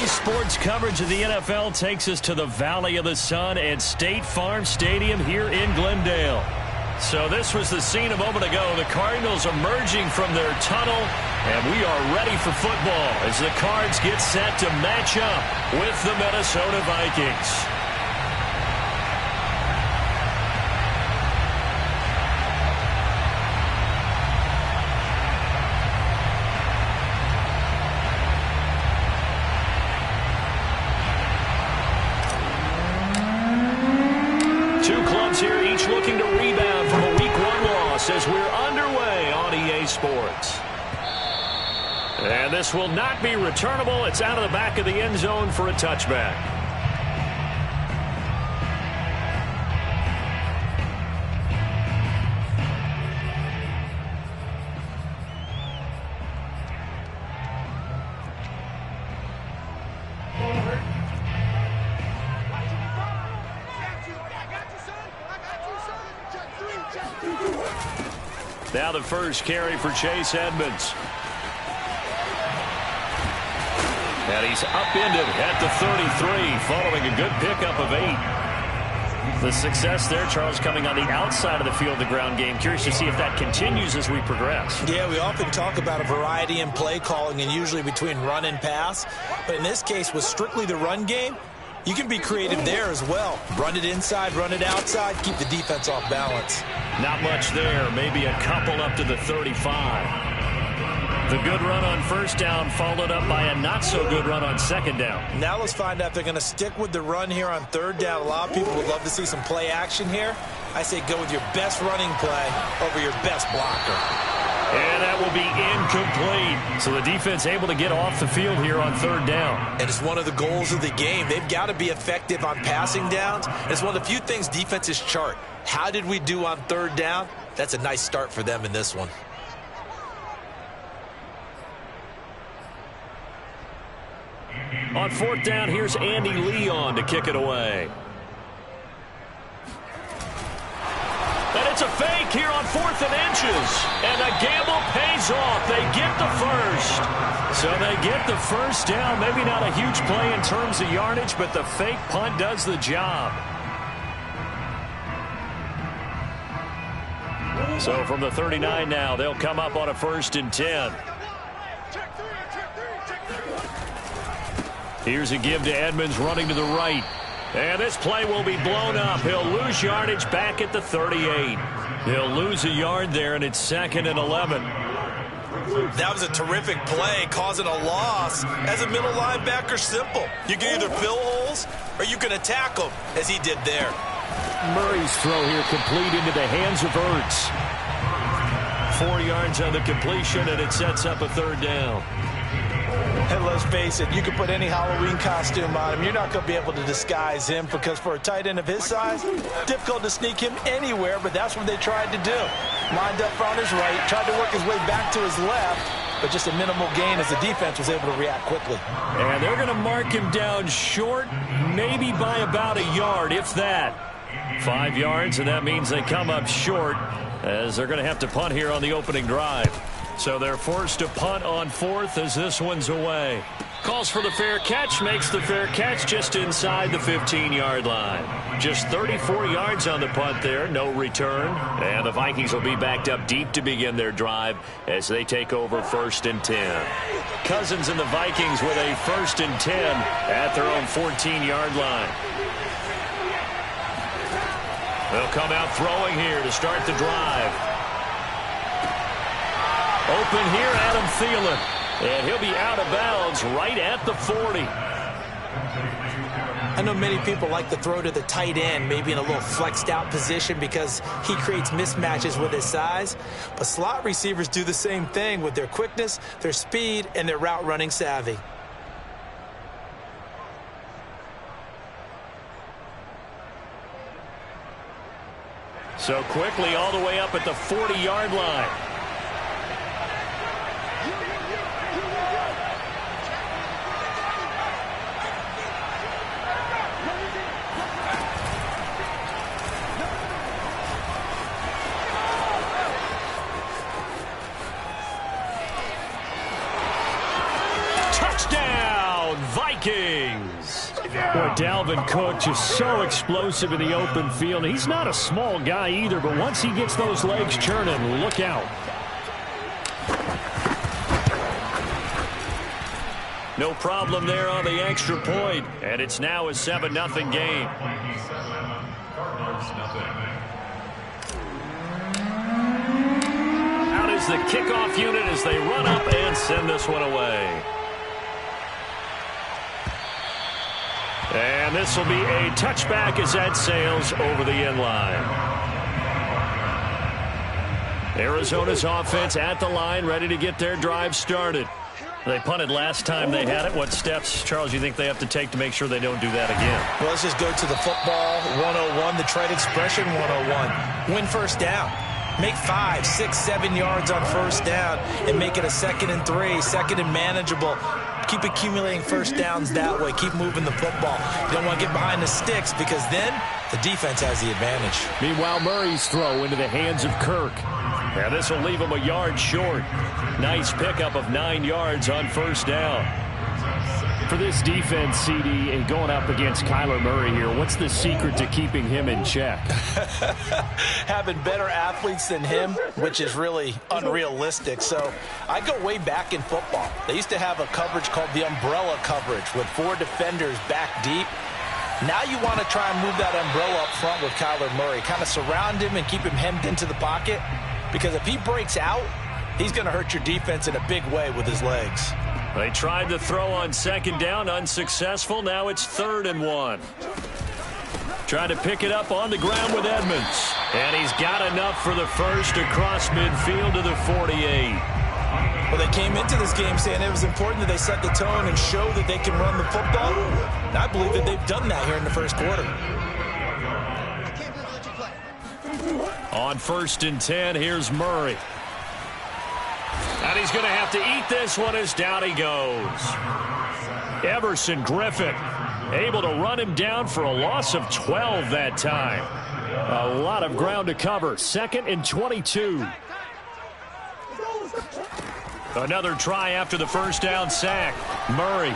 Today's sports coverage of the NFL takes us to the Valley of the Sun at State Farm Stadium here in Glendale. So this was the scene a moment ago. The Cardinals emerging from their tunnel, and we are ready for football as the Cards get set to match up with the Minnesota Vikings. Here, each looking to rebound from a Week 1 loss as we're underway on EA Sports. And this will not be returnable. It's out of the back of the end zone for a touchback. Now the first carry for Chase Edmonds. And he's upended at the 33 following a good pickup of 8. The success there, Charles, coming on the outside of the field, the ground game. Curious to see if that continues as we progress. Yeah, we often talk about a variety in play calling and usually between run and pass. But in this case, with strictly the run game, you can be creative there as well. Run it inside, run it outside, keep the defense off balance. Not much there. Maybe a couple up to the 35. The good run on first down followed up by a not-so-good run on second down. Now let's find out if they're going to stick with the run here on third down. A lot of people would love to see some play action here. I say go with your best running play over your best blocker. And that will be incomplete. So the defense able to get off the field here on third down. And it's one of the goals of the game. They've got to be effective on passing downs. It's one of the few things defenses chart. How did we do on third down? That's a nice start for them in this one. On fourth down, here's Andy Leon to kick it away. And it's a fake here on 4th and inches. And the gamble pays off. They get the first. So they get the first down. Maybe not a huge play in terms of yardage, but the fake punt does the job. So from the 39 now, they'll come up on a 1st and 10. Here's a give to Edmonds running to the right. And this play will be blown up. He'll lose yardage back at the 38. He'll lose a yard there, and it's 2nd and 11. That was a terrific play, causing a loss. As a middle linebacker, simple. You can either fill holes or you can attack them, as he did there. Murray's throw here complete into the hands of Ertz. 4 yards on the completion, and it sets up a 3rd down. And let's face it, you can put any Halloween costume on him. You're not going to be able to disguise him because for a tight end of his size, difficult to sneak him anywhere, but that's what they tried to do. Lined up on his right, tried to work his way back to his left, but just a minimal gain as the defense was able to react quickly. And they're going to mark him down short, maybe by about a yard, if that. 5 yards, and that means they come up short as they're going to have to punt here on the opening drive. So they're forced to punt on 4th as this one's away. Calls for the fair catch, makes the fair catch just inside the 15-yard line. Just 34 yards on the punt there, no return. And the Vikings will be backed up deep to begin their drive as they take over 1st and 10. Cousins and the Vikings with a 1st and 10 at their own 14-yard line. They'll come out throwing here to start the drive. Open here, Adam Thielen. And he'll be out of bounds right at the 40. I know many people like to throw to the tight end, maybe in a little flexed out position because he creates mismatches with his size. But slot receivers do the same thing with their quickness, their speed, and their route running savvy. So quickly all the way up at the 40-yard line. Vikings. Boy, Dalvin Cook just so explosive in the open field. He's not a small guy either, but once he gets those legs churning, look out. No problem there on the extra point, and it's now a 7-0 game. Out is the kickoff unit as they run up and send this one away. And this will be a touchback as that sails over the end line. Arizona's offense at the line, ready to get their drive started. They punted last time they had it. What steps, Charles, you think they have to take to make sure they don't do that again? Well, let's just go to the football 101, the trade expression 101. Win first down. Make 5, 6, 7 yards on first down and make it a 2nd and 3, 2nd and manageable. Keep accumulating first downs that way. Keep moving the football. You don't want to get behind the sticks because then the defense has the advantage. Meanwhile, Murray's throw into the hands of Kirk. And this will leave him a yard short. Nice pickup of 9 yards on first down. For this defense, CD, and going up against Kyler Murray here, what's the secret to keeping him in check? Having better athletes than him, which is really unrealistic. So I go way back in football. They used to have a coverage called the umbrella coverage with 4 defenders back deep. Now you want to try and move that umbrella up front with Kyler Murray. Kind of surround him and keep him hemmed into the pocket. Because if he breaks out, he's going to hurt your defense in a big way with his legs. They tried to throw on 2nd down, unsuccessful. Now it's 3rd and 1. Trying to pick it up on the ground with Edmonds. And he's got enough for the first across midfield to the 48. Well, they came into this game saying it was important that they set the tone and show that they can run the football. And I believe that they've done that here in the first quarter. On 1st and 10, here's Murray. And he's going to have to eat this one as down he goes. Everson Griffin able to run him down for a loss of 12 that time. A lot of ground to cover. 2nd and 22. Another try after the first down sack. Murray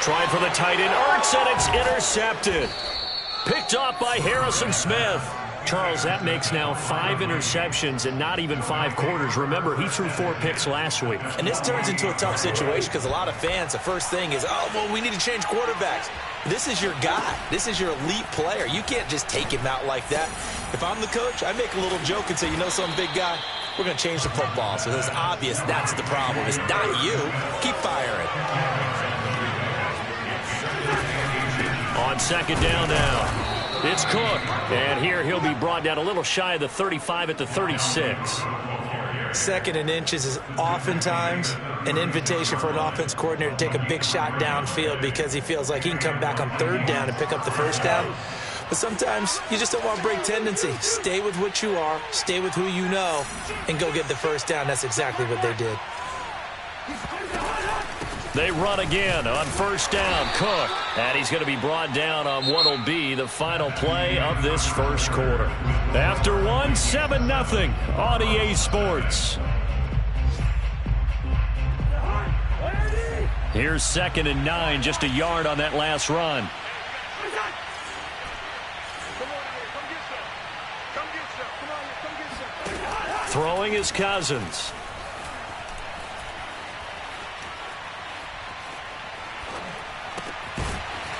tried for the tight end. Ertz, and it's intercepted. Picked off by Harrison Smith. Charles, that makes now 5 interceptions in not even 5 quarters. Remember, he threw 4 picks last week. And this turns into a tough situation because a lot of fans, the first thing is, oh, well, we need to change quarterbacks. This is your guy. This is your elite player. You can't just take him out like that. If I'm the coach, I make a little joke and say, you know some big guy, we're going to change the football. So it's obvious that's the problem. It's not you. Keep firing. On 2nd down now. It's Cook, and here he'll be brought down a little shy of the 35 at the 36. 2nd and inches is oftentimes an invitation for an offense coordinator to take a big shot downfield because he feels like he can come back on 3rd down and pick up the first down. But sometimes you just don't want to break tendency. Stay with what you are, stay with who you know, and go get the first down. That's exactly what they did. They run again on 1st down. Cook. And he's going to be brought down on what will be the final play of this first quarter. After 1, 7-0 on EA Sports. Here's 2nd and 9, just a yard on that last run. Throwing is Cousins.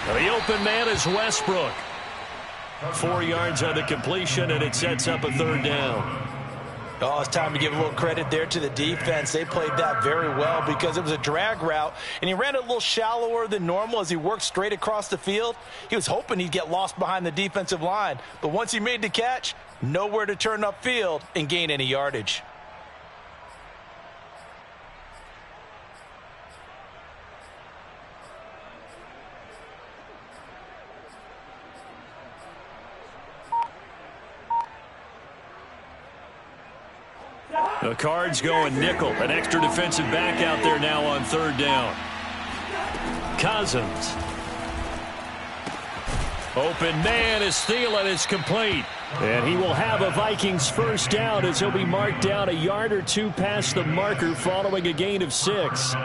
The open man is Westbrook. 4 yards on the completion, and it sets up a 3rd down. Oh, it's time to give a little credit there to the defense. They played that very well because it was a drag route, and he ran it a little shallower than normal as he worked straight across the field. He was hoping he'd get lost behind the defensive line, but once he made the catch, nowhere to turn upfield and gain any yardage. The Cards going nickel. An extra defensive back out there now on 3rd down. Cousins. Open man is Thielen. It's complete. And he will have a Vikings first down as he'll be marked down a yard or 2 past the marker following a gain of 6.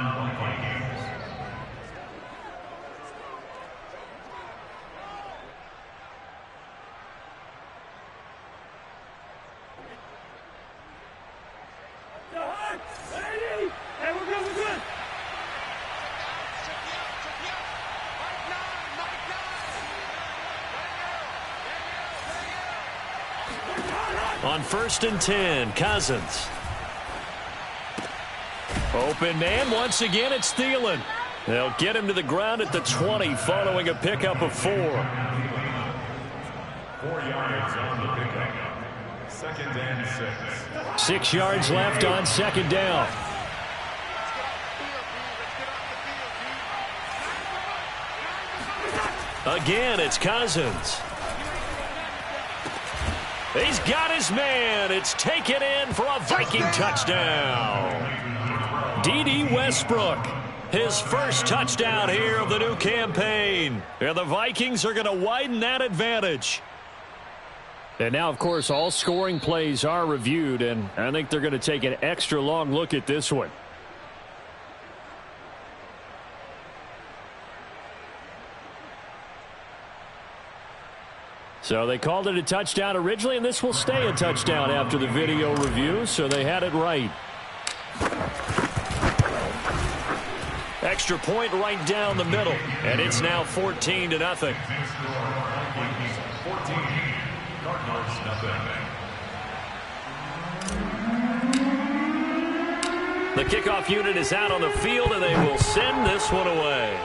On 1st and 10, Cousins. Open man, once again, it's Thielen. They'll get him to the ground at the 20 following a pickup of 4. 4 yards on the pickup. 2nd and 6. 6 yards left on 2nd down. Again, it's Cousins. He's got his man. It's taken in for a Viking touchdown. D.D. Westbrook, his first touchdown here of the new campaign. And the Vikings are going to widen that advantage. And now, of course, all scoring plays are reviewed, and I think they're going to take an extra long look at this one. So they called it a touchdown originally, and this will stay a touchdown after the video review, so they had it right. Extra point right down the middle, and it's now 14-0. 14, Cardinals, nothing. The kickoff unit is out on the field, and they will send this one away.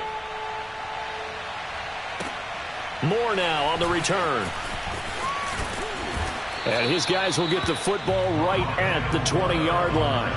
Moore now on the return. And his guys will get the football right at the 20-yard line.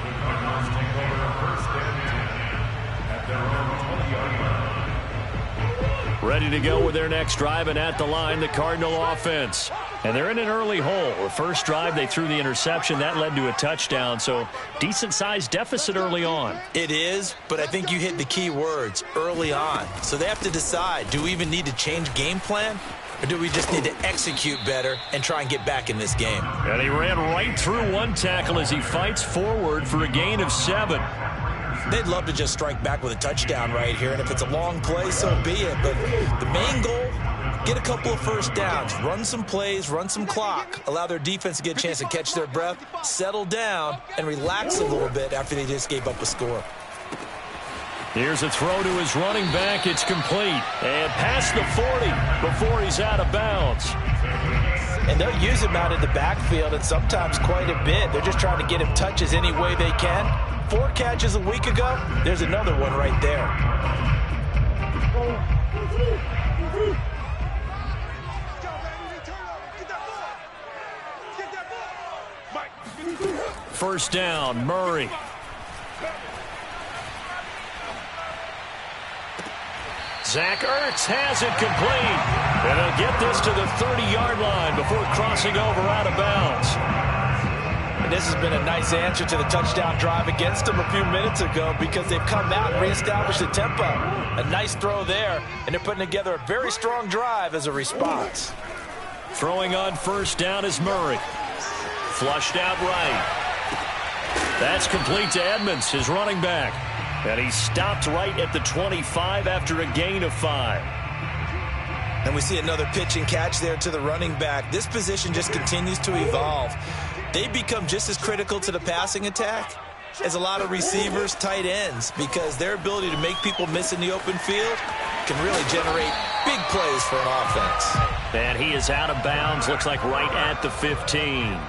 The Cardinals take over 1st and 10 at their own 20-yard line. Ready to go with their next drive, and at the line, the Cardinal offense. And they're in an early hole. The first drive, they threw the interception. That led to a touchdown, so decent-sized deficit early on. It is, but I think you hit the key words, early on. So they have to decide, do we even need to change game plan, or do we just need to execute better and try and get back in this game? And he ran right through one tackle as he fights forward for a gain of 7. They'd love to just strike back with a touchdown right here, and if it's a long play, so be it. But the main goal, get a couple of first downs, run some plays, run some clock, allow their defense to get a chance to catch their breath, settle down, and relax a little bit after they just gave up a score. Here's a throw to his running back. It's complete. And past the 40 before he's out of bounds. And they'll use him out in the backfield, and sometimes quite a bit. They're just trying to get him touches any way they can. 4 catches a week ago. There's another one right there. First down, Murray. Zach Ertz has it complete. And he'll get this to the 30-yard line before crossing over out of bounds. And this has been a nice answer to the touchdown drive against them a few minutes ago because they've come out and reestablished the tempo. A nice throw there, and they're putting together a very strong drive as a response. Throwing on first down is Murray. Flushed out right. That's complete to Edmonds, his running back. And he stopped right at the 25 after a gain of 5. And we see another pitch and catch there to the running back. This position just continues to evolve. They become just as critical to the passing attack as a lot of receivers, tight ends, because their ability to make people miss in the open field can really generate big plays for an offense. And he is out of bounds, looks like right at the 15.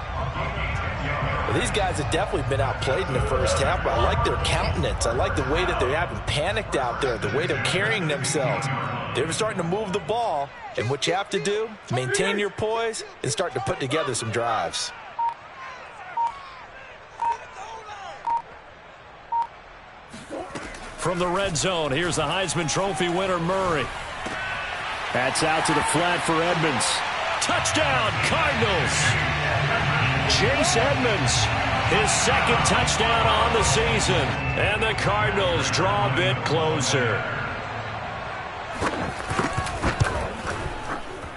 Well, these guys have definitely been outplayed in the first half, but I like their countenance. I like the way that they haven't panicked out there, the way they're carrying themselves. They're starting to move the ball, and what you have to do, maintain your poise and start to put together some drives. From the red zone, here's the Heisman Trophy winner, Murray. That's out to the flat for Edmonds. Touchdown, Cardinals! Chase Edmonds, his second touchdown on the season. And the Cardinals draw a bit closer.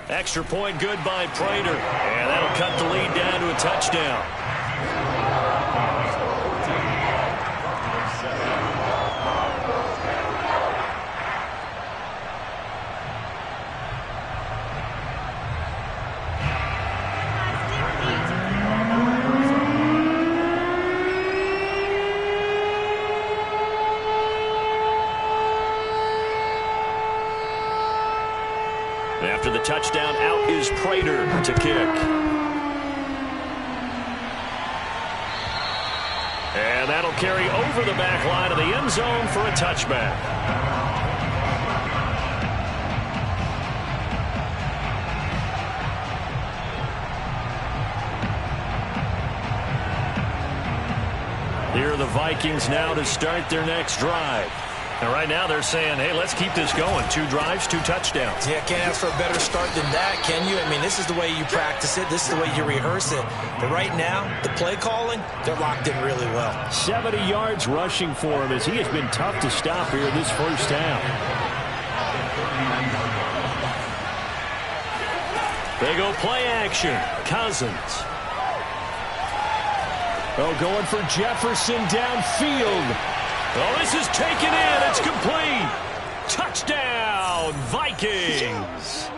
Extra point good by Prater. And that'll cut the lead down to a touchdown. After the touchdown, out is Prater to kick. that'll carry over the back line of the end zone for a touchback. Here are the Vikings now to start their next drive. And right now they're saying, hey, let's keep this going. 2 drives, 2 touchdowns. Yeah, can't ask for a better start than that, can you? I mean, this is the way you practice it. This is the way you rehearse it. But right now, the play calling, they're locked in really well. 70 yards rushing for him as he has been tough to stop here this first half. They go play action. Cousins. Oh, going for Jefferson downfield. Oh, this is taken in. It's complete. Touchdown, Vikings.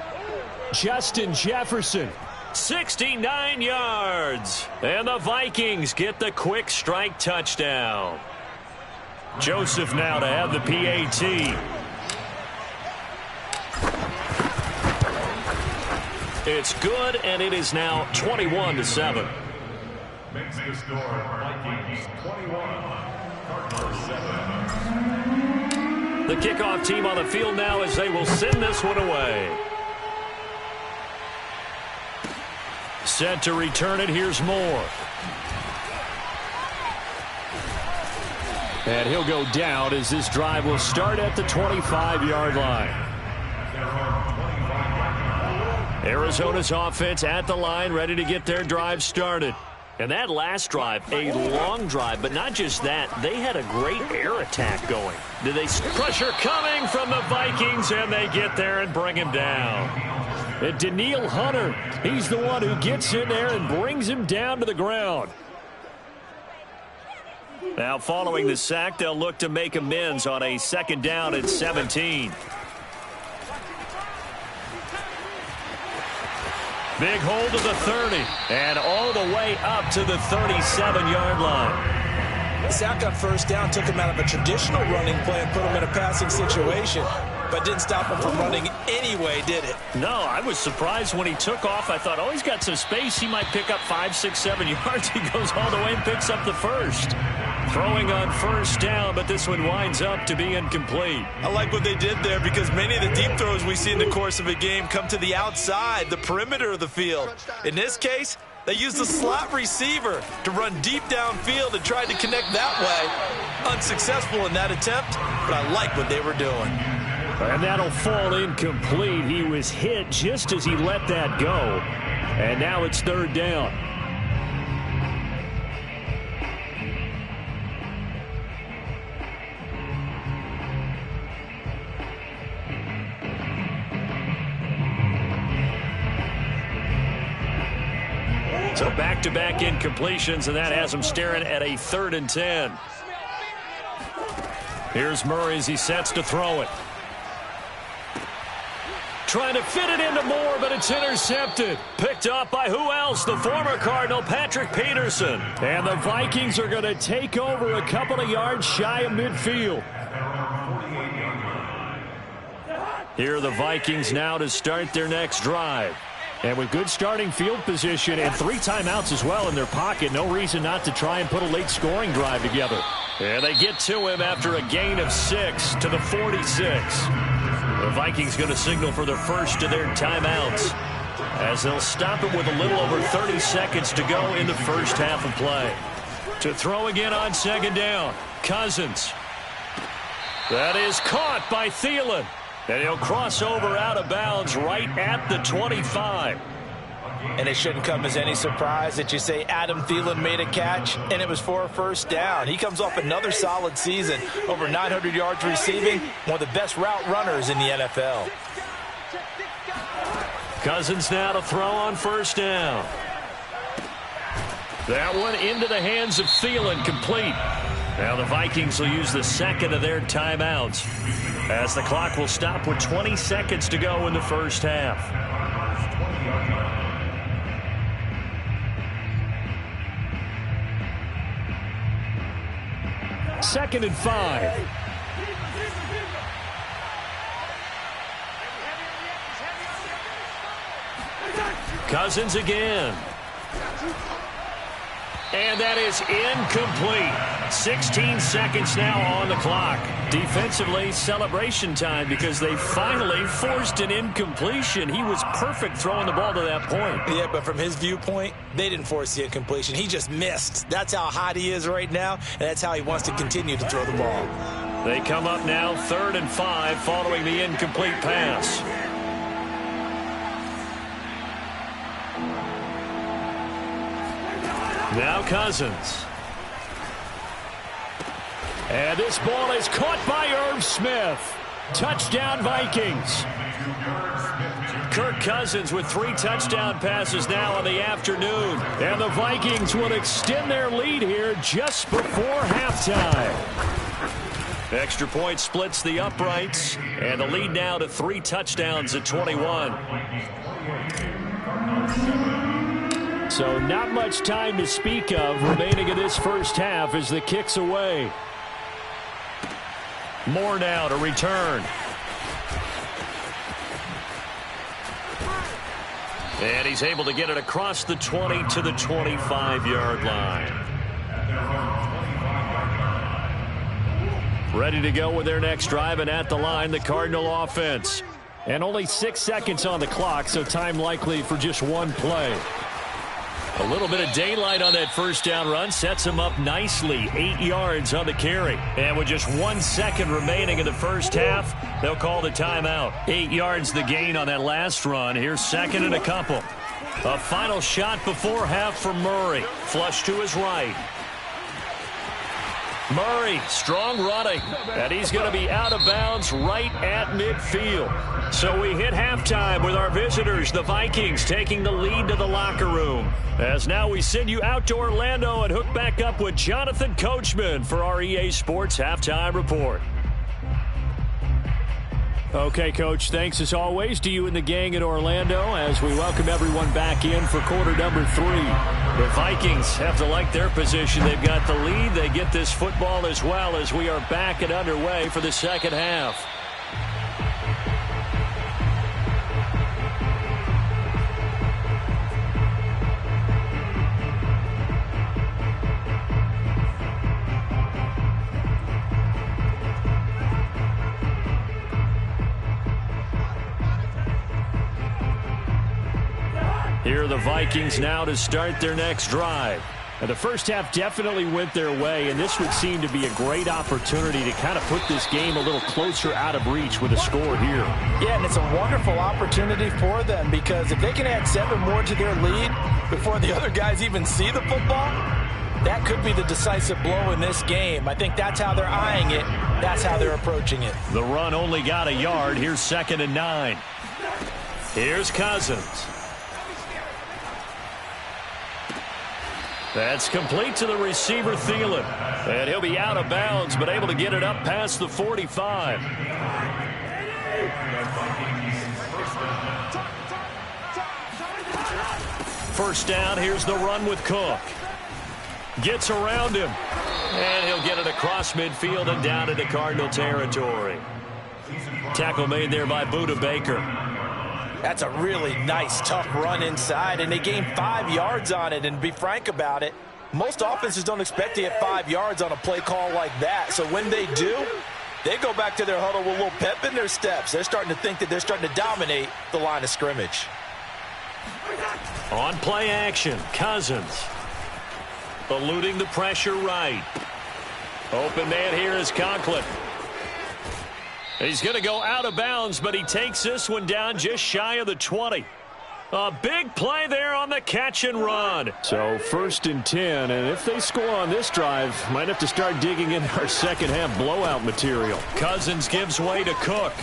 Justin Jefferson, 69 yards. And the Vikings get the quick strike touchdown. Joseph now to have the PAT. It's good, and it is now 21-7. Makes the score Vikings 21. The kickoff team on the field now as they will send this one away. Set to return it. Here's Moore. And he'll go down as this drive will start at the 25-yard line. Arizona's offense at the line, ready to get their drive started. And that last drive, a long drive, but not just that, they had a great air attack going. Did they pressure coming from the Vikings, and they get there and bring him down. And Daniil Hunter, he's the one who gets in there and brings him down to the ground. Now following the sack, they'll look to make amends on a 2nd down and 17. Big hold of the 30, and all the way up to the 37-yard line. The sack on 1st down took him out of a traditional running play and put him in a passing situation, but didn't stop him from running anyway, did it? No, I was surprised when he took off. I thought, oh, he's got some space. He might pick up 5, 6, 7 yards. He goes all the way and picks up the 1st. Throwing on 1st down, but this one winds up to be incomplete. I like what they did there because many of the deep throws we see in the course of a game come to the outside, the perimeter of the field. In this case, they used the slot receiver to run deep downfield and tried to connect that way. Unsuccessful in that attempt, but I like what they were doing. And that'll fall incomplete. He was hit just as he let that go. And now it's 3rd down. So back-to-back incompletions, and that has him staring at a 3rd and 10. Here's Murray as he sets to throw it. Trying to fit it into Moore, but it's intercepted. Picked up by who else? The former Cardinal, Patrick Peterson. And the Vikings are going to take over a couple of yards shy of midfield. Here are the Vikings now to start their next drive. And with good starting field position and 3 timeouts as well in their pocket, no reason not to try and put a late scoring drive together. And they get to him after a gain of 6 to the 46. The Vikings going to signal for their first of their timeouts as they'll stop it with a little over 30 seconds to go in the first half of play. To throw again on 2nd down, Cousins. That is caught by Thielen. And he'll cross over out of bounds right at the 25. And it shouldn't come as any surprise that you say Adam Thielen made a catch, and it was for a 1st down. He comes off another solid season, over 900 yards receiving, one of the best route runners in the NFL. Cousins now to throw on 1st down. That one into the hands of Thielen, complete. Now the Vikings will use the 2nd of their timeouts as the clock will stop with 20 seconds to go in the first half. Second and 5. Cousins again. And that is incomplete. 16 seconds now on the clock. Defensively, celebration time because they finally forced an incompletion. He was perfect throwing the ball to that point. Yeah, but from his viewpoint, they didn't force the incompletion. He just missed. That's how hot he is right now, and that's how he wants to continue to throw the ball. They come up now 3rd and 5 following the incomplete pass. Now Cousins. And this ball is caught by Irv Smith. Touchdown Vikings. Kirk Cousins with 3 touchdown passes now in the afternoon. And the Vikings will extend their lead here just before halftime. Extra point splits the uprights. And the lead now to 3 touchdowns at 21. So not much time to speak of remaining in this first half as the kick's away. Moore now to return. And he's able to get it across the 20 to the 25-yard line. Ready to go with their next drive, and at the line, the Cardinal offense. And only 6 seconds on the clock, so time likely for just one play. A little bit of daylight on that first down run sets him up nicely. 8 yards on the carry. And with just 1 second remaining in the first half, they'll call the timeout. 8 yards the gain on that last run. Here's 2nd and a couple. A final shot before half for Murray. Flush to his right. Murray, strong running, and he's going to be out of bounds right at midfield. So we hit halftime with our visitors, the Vikings, taking the lead to the locker room. As now we send you out to Orlando and hook back up with Jonathan Coachman for our EA Sports Halftime Report. Okay, Coach, thanks as always to you and the gang in Orlando as we welcome everyone back in for quarter number 3. The Vikings have to like their position. They've got the lead. They get this football as well as we are back and underway for the second half. Here are the Vikings now to start their next drive. And the first half definitely went their way, and this would seem to be a great opportunity to kind of put this game a little closer out of reach with a score here. Yeah, and it's a wonderful opportunity for them because if they can add 7 more to their lead before the other guys even see the football, that could be the decisive blow in this game. I think that's how they're eyeing it. That's how they're approaching it. The run only got a yard. Here's 2nd and 9. Here's Cousins. That's complete to the receiver, Thielen. And he'll be out of bounds, but able to get it up past the 45. First down, here's the run with Cook. Gets around him. And he'll get it across midfield and down into Cardinal territory. Tackle made there by Budda Baker. That's a really nice, tough run inside, and they gained 5 yards on it. And to be frank about it, most offenses don't expect to get 5 yards on a play call like that. So when they do, they go back to their huddle with a little pep in their steps. They're starting to think that they're starting to dominate the line of scrimmage. On play action, Cousins. Eluding the pressure right. Open man here is Conklin. He's going to go out of bounds, but he takes this one down just shy of the 20. A big play there on the catch and run. So 1st and 10, and if they score on this drive, might have to start digging into our second half blowout material. Cousins gives way to Cook.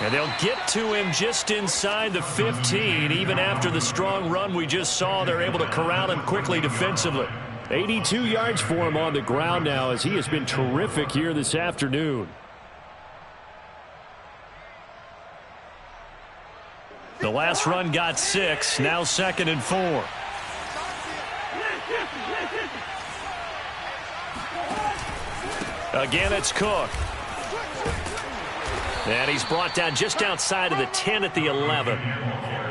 And they'll get to him just inside the 15. Even after the strong run we just saw, they're able to corral him quickly defensively. 82 yards for him on the ground now as he has been terrific here this afternoon. The last run got 6, now 2nd and 4. Again, it's Cook. And he's brought down just outside of the 10 at the 11.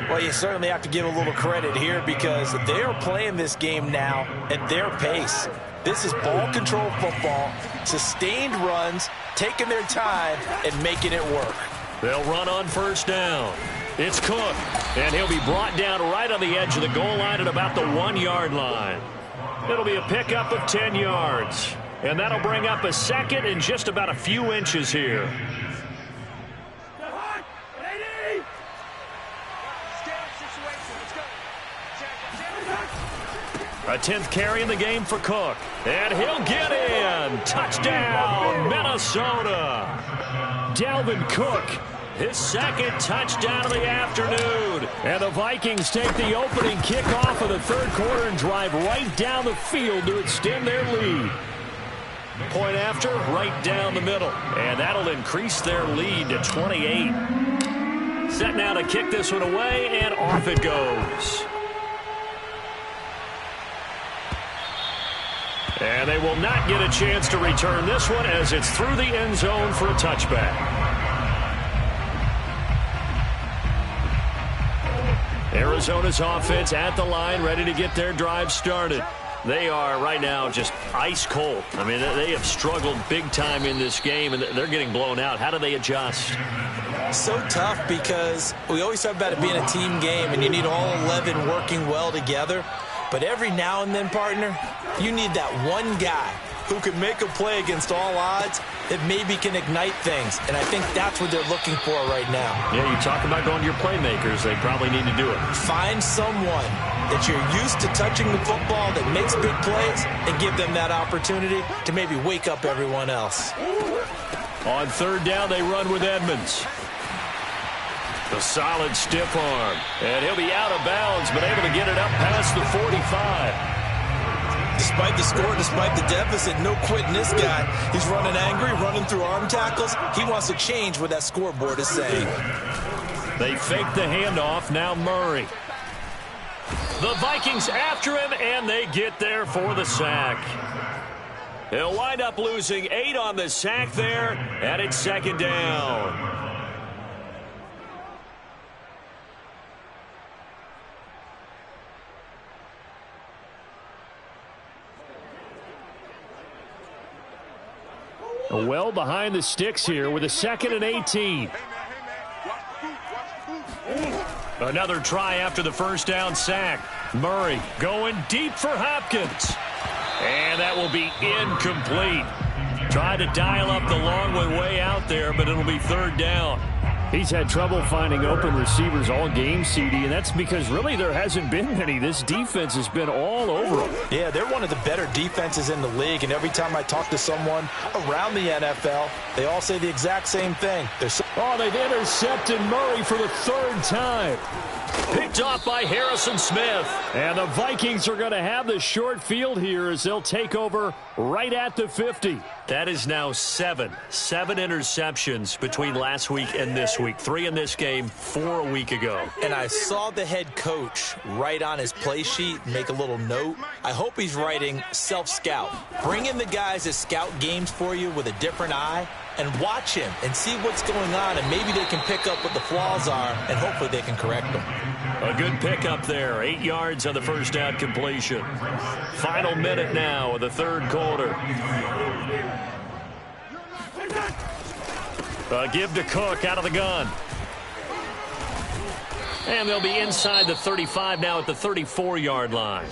Well, you certainly have to give a little credit here because they are playing this game now at their pace. This is ball control football, sustained runs, taking their time, and making it work. They'll run on first down. It's Cook, and he'll be brought down right on the edge of the goal line at about the 1-yard line. It'll be a pickup of 10 yards, and that'll bring up a second and just about a few inches here. A 10th carry in the game for Cook. And he'll get in. Touchdown, Minnesota. Dalvin Cook, his second touchdown of the afternoon. And the Vikings take the opening kickoff of the third quarter and drive right down the field to extend their lead. Point after, right down the middle. And that'll increase their lead to 28. Set now to kick this one away, and off it goes. And they will not get a chance to return this one as it's through the end zone for a touchback. Arizona's offense at the line, ready to get their drive started. They are right now just ice cold. I mean, they have struggled big time in this game, and they're getting blown out. How do they adjust? So tough because we always talk about it being a team game, and you need all 11 working well together. But every now and then, partner, you need that one guy who can make a play against all odds that maybe can ignite things. And I think that's what they're looking for right now. Yeah, you talk about going to your playmakers. They probably need to do it. Find someone that you're used to touching the football that makes big plays and give them that opportunity to maybe wake up everyone else. On third down, they run with Edmonds. A solid stiff arm. And he'll be out of bounds, but able to get it up past the 45. Despite the score, despite the deficit, no quitting this guy. He's running angry, running through arm tackles. He wants to change what that scoreboard is saying. They fake the handoff. Now Murray. The Vikings after him, and they get there for the sack. They'll wind up losing 8 on the sack there, and it's second down. Well behind the sticks here with a 2nd and 18. Another try after the first down sack. Murray going deep for Hopkins. And that will be incomplete. Tried to dial up the long one way out there, but it'll be third down. He's had trouble finding open receivers all game, CD, and that's because really there hasn't been many. This defense has been all over them. Yeah, they're one of the better defenses in the league, and every time I talk to someone around the NFL, they all say the exact same thing. They've intercepted Murray for the third time. Picked off by Harrison Smith. And the Vikings are going to have the short field here as they'll take over right at the 50. That is now 7 interceptions between last week and this week. 3 in this game, 4 a week ago. And I saw the head coach write on his play sheet, make a little note. I hope he's writing self-scout. Bring in the guys that scout games for you with a different eye and watch him and see what's going on, and maybe they can pick up what the flaws are, and hopefully they can correct them. A good pickup there. 8 yards on the first down completion. Final minute now of the third quarter. Give to Cook out of the gun. And they'll be inside the 35 now at the 34-yard line.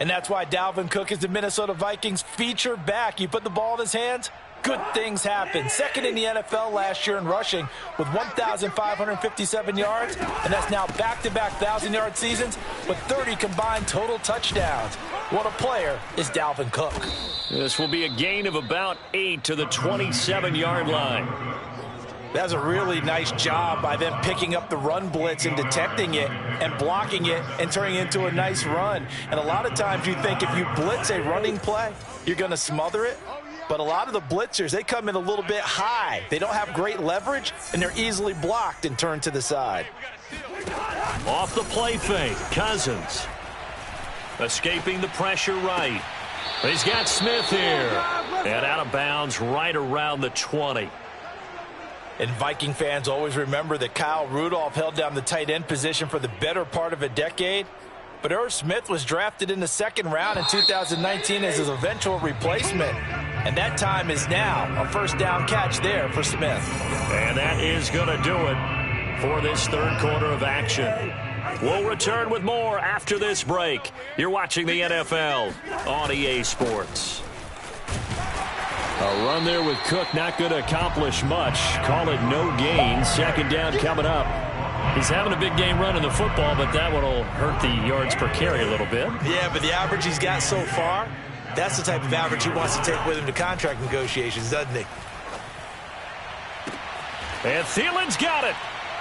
And that's why Dalvin Cook is the Minnesota Vikings feature back. You put the ball in his hands, good things happen. Second in the NFL last year in rushing with 1,557 yards, and that's now back-to-back 1,000-yard seasons with 30 combined total touchdowns. What a player is Dalvin Cook. This will be a gain of about 8 to the 27-yard line. That's a really nice job by them picking up the run blitz and detecting it and blocking it and turning it into a nice run. And a lot of times you think if you blitz a running play, you're going to smother it. But a lot of the blitzers, they come in a little bit high. They don't have great leverage, and they're easily blocked and turned to the side. Off the play fake, Cousins. Escaping the pressure right. He's got Smith here. And out of bounds right around the 20. And Viking fans always remember that Kyle Rudolph held down the tight end position for the better part of a decade. But Irv Smith was drafted in the second round in 2019 as his eventual replacement. And that time is now. A first down catch there for Smith. And that is going to do it for this third quarter of action. We'll return with more after this break. You're watching the NFL on EA Sports. A run there with Cook, not going to accomplish much. Call it no gain. Second down coming up. He's having a big game running the football, but that one will hurt the yards per carry a little bit. Yeah, but the average he's got so far, that's the type of average he wants to take with him to contract negotiations, doesn't he? And Thielen's got it.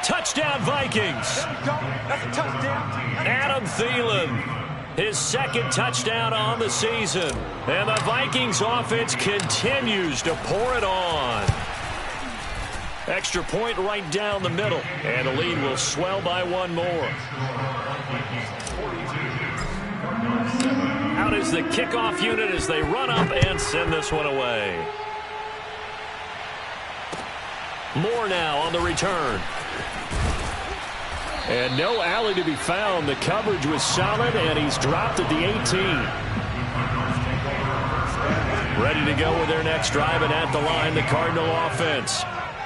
Touchdown, Vikings. That's a touchdown. Adam Thielen. His second touchdown on the season. And the Vikings offense continues to pour it on. Extra point right down the middle. And the lead will swell by one more. Out is the kickoff unit as they run up and send this one away. More now on the return. And no alley to be found. The coverage was solid, and he's dropped at the 18. Ready to go with their next drive, and at the line, the Cardinal offense.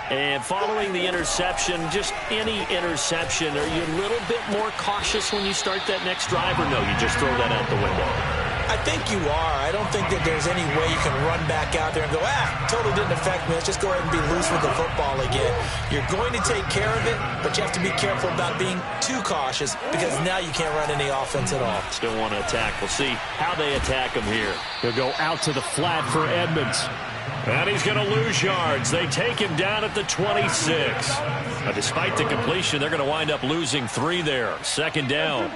And following the interception, just any interception, are you a little bit more cautious when you start that next drive, or no, you just throw that out the window? I think you are. I don't think that there's any way you can run back out there and go, totally didn't affect me. Let's just go ahead and be loose with the football again. You're going to take care of it, but you have to be careful about being too cautious because now you can't run any offense at all. Still want to attack. We'll see how they attack him here. He'll go out to the flat for Edmonds. And he's going to lose yards. They take him down at the 26. Despite the completion, they're going to wind up losing 3 there. Second down.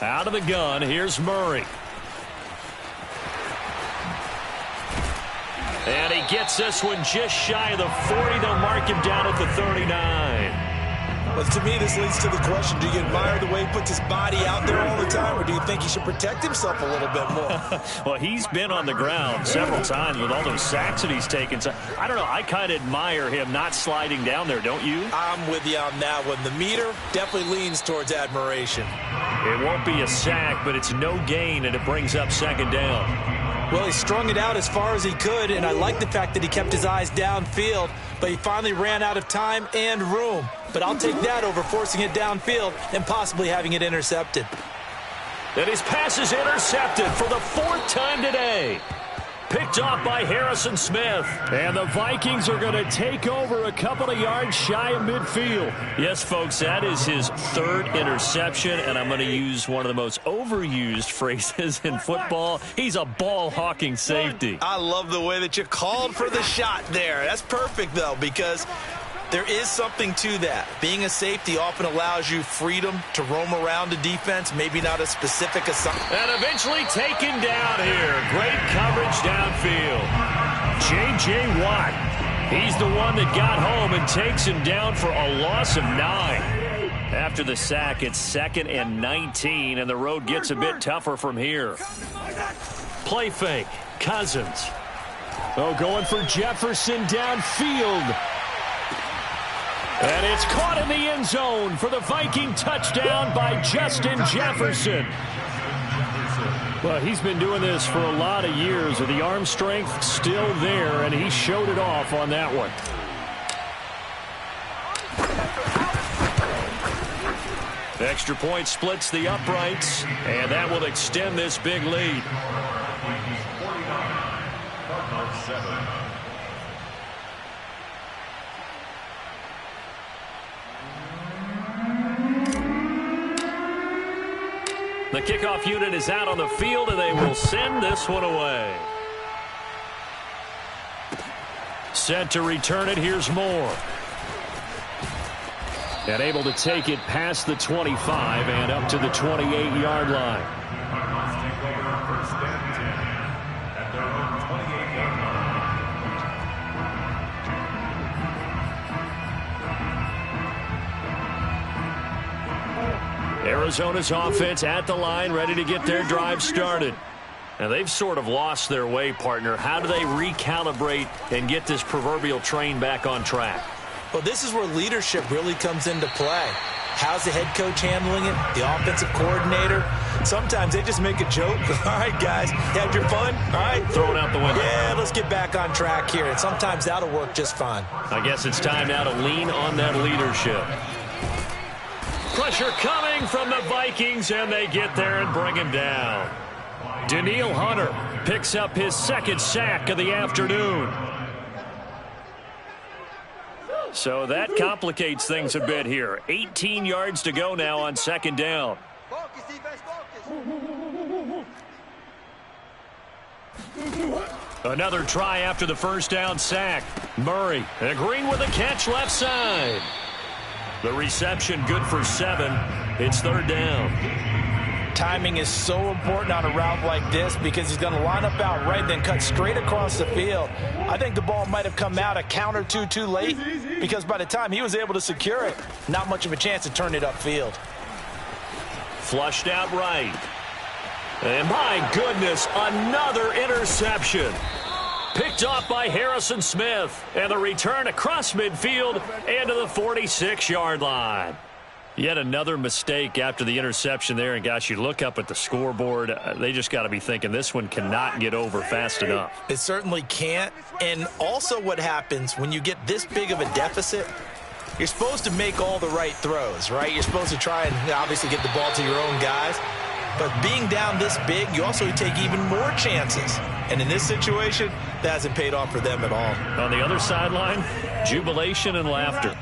Out of the gun, here's Murray. And he gets this one just shy of the 40. They'll mark him down at the 39. Well, to me, this leads to the question, do you admire the way he puts his body out there all the time, or do you think he should protect himself a little bit more? Well, he's been on the ground several times with all those sacks that he's taken. So, I don't know. I kind of admire him not sliding down there, don't you? I'm with you on that one. The meter definitely leans towards admiration. It won't be a sack, but it's no gain, and it brings up second down. Well, he strung it out as far as he could, and I like the fact that he kept his eyes downfield, but he finally ran out of time and room. But I'll take that over forcing it downfield and possibly having it intercepted. And his pass is intercepted for the 4th time today. Picked off by Harrison Smith. And the Vikings are going to take over a couple of yards shy of midfield. Yes, folks, that is his 3rd interception, and I'm going to use one of the most overused phrases in football. He's a ball-hawking safety. I love the way that you called for the shot there. That's perfect, though, because there is something to that. Being a safety often allows you freedom to roam around the defense, maybe not a specific assignment. And eventually taken down here. Great coverage downfield. J.J. Watt. He's the one that got home and takes him down for a loss of 9. After the sack, it's 2nd and 19, and the road gets a bit tougher from here. Play fake. Cousins. Oh, going for Jefferson downfield. And it's caught in the end zone for the Viking touchdown by Justin Jefferson. Well, he's been doing this for a lot of years with the arm strength still there, and he showed it off on that one. Extra point splits the uprights, and that will extend this big lead. The kickoff unit is out on the field, and they will send this one away. Set to return it. Here's Moore. And able to take it past the 25 and up to the 28-yard line. Arizona's offense at the line, ready to get their drive started. Now, they've sort of lost their way, partner. How do they recalibrate and get this proverbial train back on track? Well, this is where leadership really comes into play. How's the head coach handling it? The offensive coordinator? Sometimes they just make a joke. All right, guys, you had your fun? All right. Throw it out the window. Yeah, let's get back on track here. And sometimes that'll work just fine. I guess it's time now to lean on that leadership. Pressure coming from the Vikings, and they get there and bring him down. Danielle Hunter picks up his second sack of the afternoon. So that complicates things a bit here. 18 yards to go now on second down. Another try after the first down sack. Murray agreeing with a catch left side. The reception good for 7. It's third down. Timing is so important on a route like this because he's going to line up out right, then cut straight across the field. I think the ball might have come out a count or two too late because by the time he was able to secure it, not much of a chance to turn it upfield. Flushed out right. And my goodness, another interception. Picked off by Harrison Smith. And the return across midfield and to the 46-yard line. Yet another mistake after the interception there. And, gosh, you look up at the scoreboard. They just got to be thinking this one cannot get over fast enough. It certainly can't. And also what happens when you get this big of a deficit, you're supposed to make all the right throws, right? You're supposed to try and obviously get the ball to your own guys. But being down this big, you also take even more chances. And in this situation, that hasn't paid off for them at all. On the other sideline, jubilation and laughter.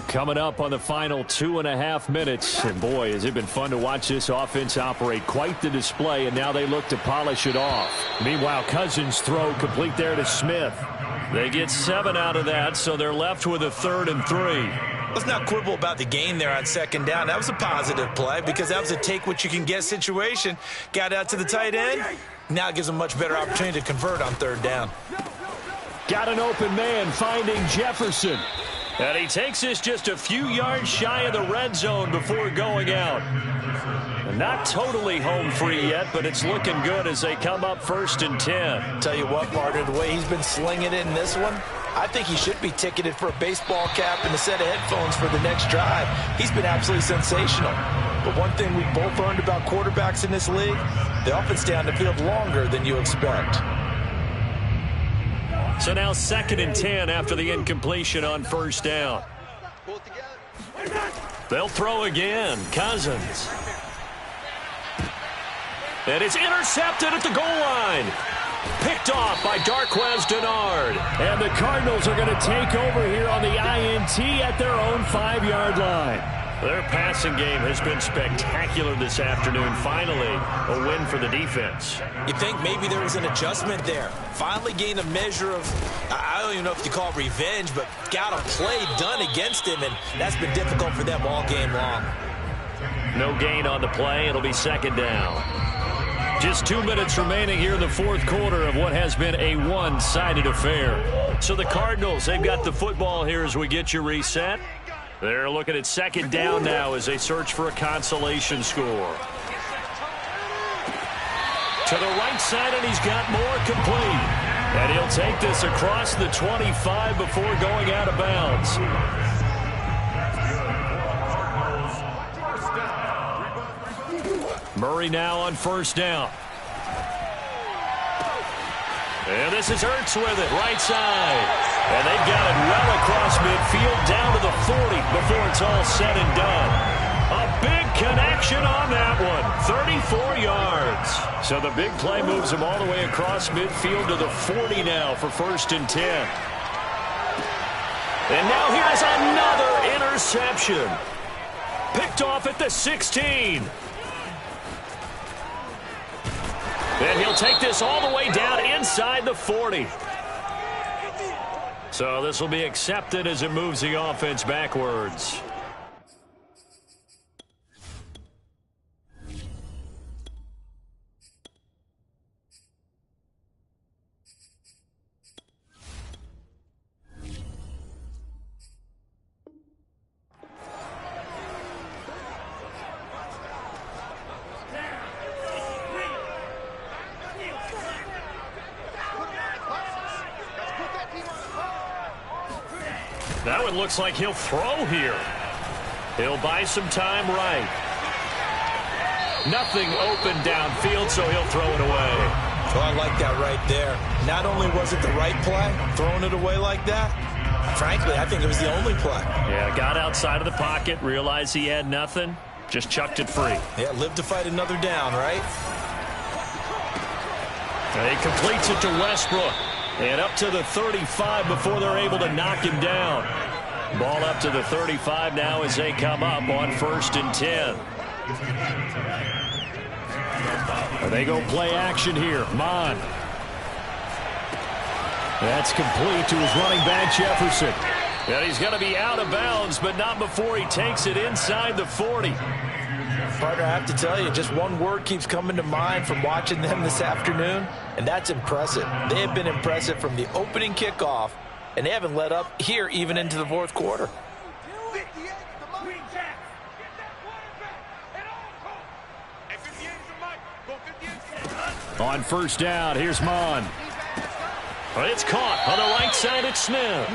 Coming up on the final 2.5 minutes. And, boy, has it been fun to watch this offense operate. Quite the display, and now they look to polish it off. Meanwhile, Cousins' throw complete there to Smith. They get 7 out of that, so they're left with a 3rd and 3. Let's not quibble about the gain there on second down. That was a positive play because that was a take-what-you-can-get situation. Got out to the tight end. Now it gives them a much better opportunity to convert on third down. Got an open man finding Jefferson. And he takes this just a few yards shy of the red zone before going out. Not totally home free yet, but it's looking good as they come up 1st and 10. Tell you what, partner, the way he's been slinging it in this one, I think he should be ticketed for a baseball cap and a set of headphones for the next drive. He's been absolutely sensational. But one thing we've both learned about quarterbacks in this league, they often stay on the field longer than you expect. So now 2nd and 10 after the incompletion on 1st down. They'll throw again. Cousins. And it's intercepted at the goal line. Picked off by Darquez Dennard. And the Cardinals are going to take over here on the INT at their own 5-yard line. Their passing game has been spectacular this afternoon. Finally, a win for the defense. You think maybe there was an adjustment there. Finally gained a measure of, I don't even know if you call it revenge, but got a play done against him, and that's been difficult for them all game long. No gain on the play. It'll be 2nd down. Just 2 minutes remaining here in the 4th quarter of what has been a one-sided affair. So the Cardinals, they've got the football here as we get you reset. They're looking at 2nd down now as they search for a consolation score. To the right side, and he's got more complete. And he'll take this across the 25 before going out of bounds. Murray now on 1st down. And this is Ertz with it, right side. And they've got it well across midfield down to the 40 before it's all said and done. A big connection on that one, 34 yards. So the big play moves him all the way across midfield to the 40 now for 1st and 10. And now here's another interception. Picked off at the 16. And he'll take this all the way down inside the 40. So this will be accepted as it moves the offense backwards. That one looks like he'll throw here. He'll buy some time right. Nothing open downfield, so he'll throw it away. Well, I like that right there. Not only was it the right play, throwing it away like that, frankly, I think it was the only play. Yeah, got outside of the pocket, realized he had nothing, just chucked it free. Yeah, live to fight another down, right? He completes it to Westbrook. And up to the 35 before they're able to knock him down. Ball up to the 35 now as they come up on 1st and 10. They go play action here. Mon. That's complete to his running back, Jefferson. And he's going to be out of bounds, but not before he takes it inside the 40. Partner, I have to tell you, just one word keeps coming to mind from watching them this afternoon, and that's impressive. They have been impressive from the opening kickoff, and they haven't let up here even into the fourth quarter. On 1st down, here's Mon. It's caught on the right side. It's Smith.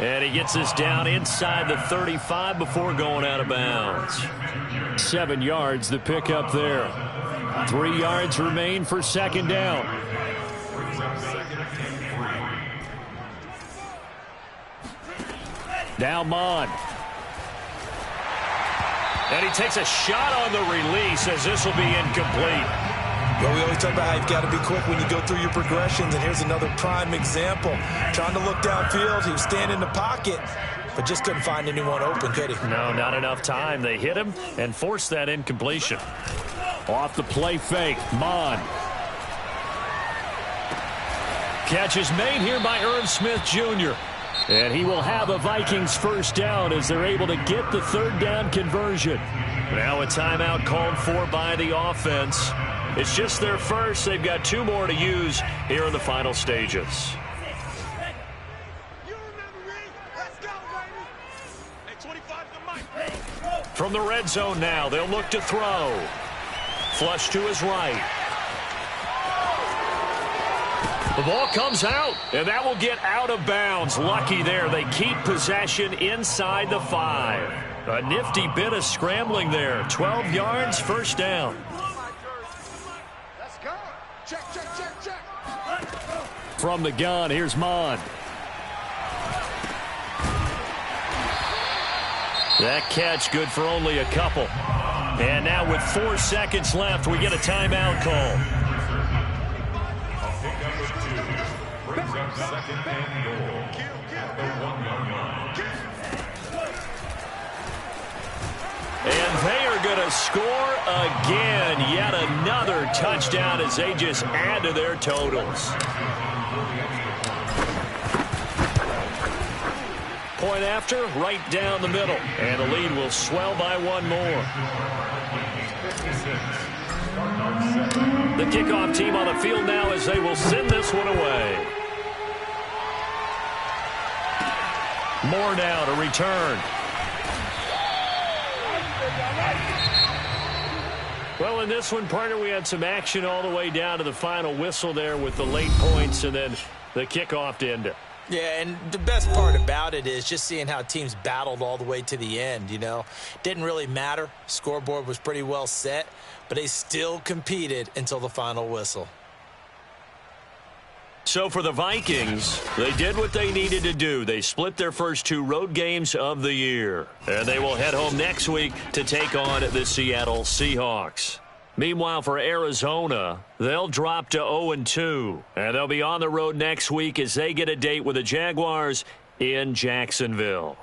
And he gets us down inside the 35 before going out of bounds. 7 yards, the pickup there. 3 yards remain for 2nd down. Now Mon. And he takes a shot on the release as this will be incomplete. Well, we always talk about how you've got to be quick when you go through your progressions, and here's another prime example. Trying to look downfield, he was standing in the pocket, but just couldn't find anyone open, could he? No, not enough time. They hit him and forced that incompletion. Off the play fake, Mon. Catch is made here by Irv Smith Jr. And he will have a Vikings 1st down as they're able to get the 3rd down conversion. Now a timeout called for by the offense. It's just their first. They've got 2 more to use here in the final stages. From the red zone now, they'll look to throw. Flush to his right. The ball comes out, and that will get out of bounds. Lucky there. They keep possession inside the 5. A nifty bit of scrambling there. 12 yards, 1st down. From the gun, here's Mon. That catch good for only a couple. And now with 4 seconds left, we get a timeout call. Brings up 2nd and goal at the 1-yard line. And they are going to score again. Yet another touchdown as they just add to their totals. Point after, right down the middle. And the lead will swell by 1 more. The kickoff team on the field now as they will send this one away. More now to return. Well, in this one, partner, we had some action all the way down to the final whistle there with the late points and then the kickoff to end it. Yeah, and the best part about it is just seeing how teams battled all the way to the end, you know. Didn't really matter. Scoreboard was pretty well set, but they still competed until the final whistle. So for the Vikings, they did what they needed to do. They split their first 2 road games of the year. And they will head home next week to take on the Seattle Seahawks. Meanwhile, for Arizona, they'll drop to 0-2. And they'll be on the road next week as they get a date with the Jaguars in Jacksonville.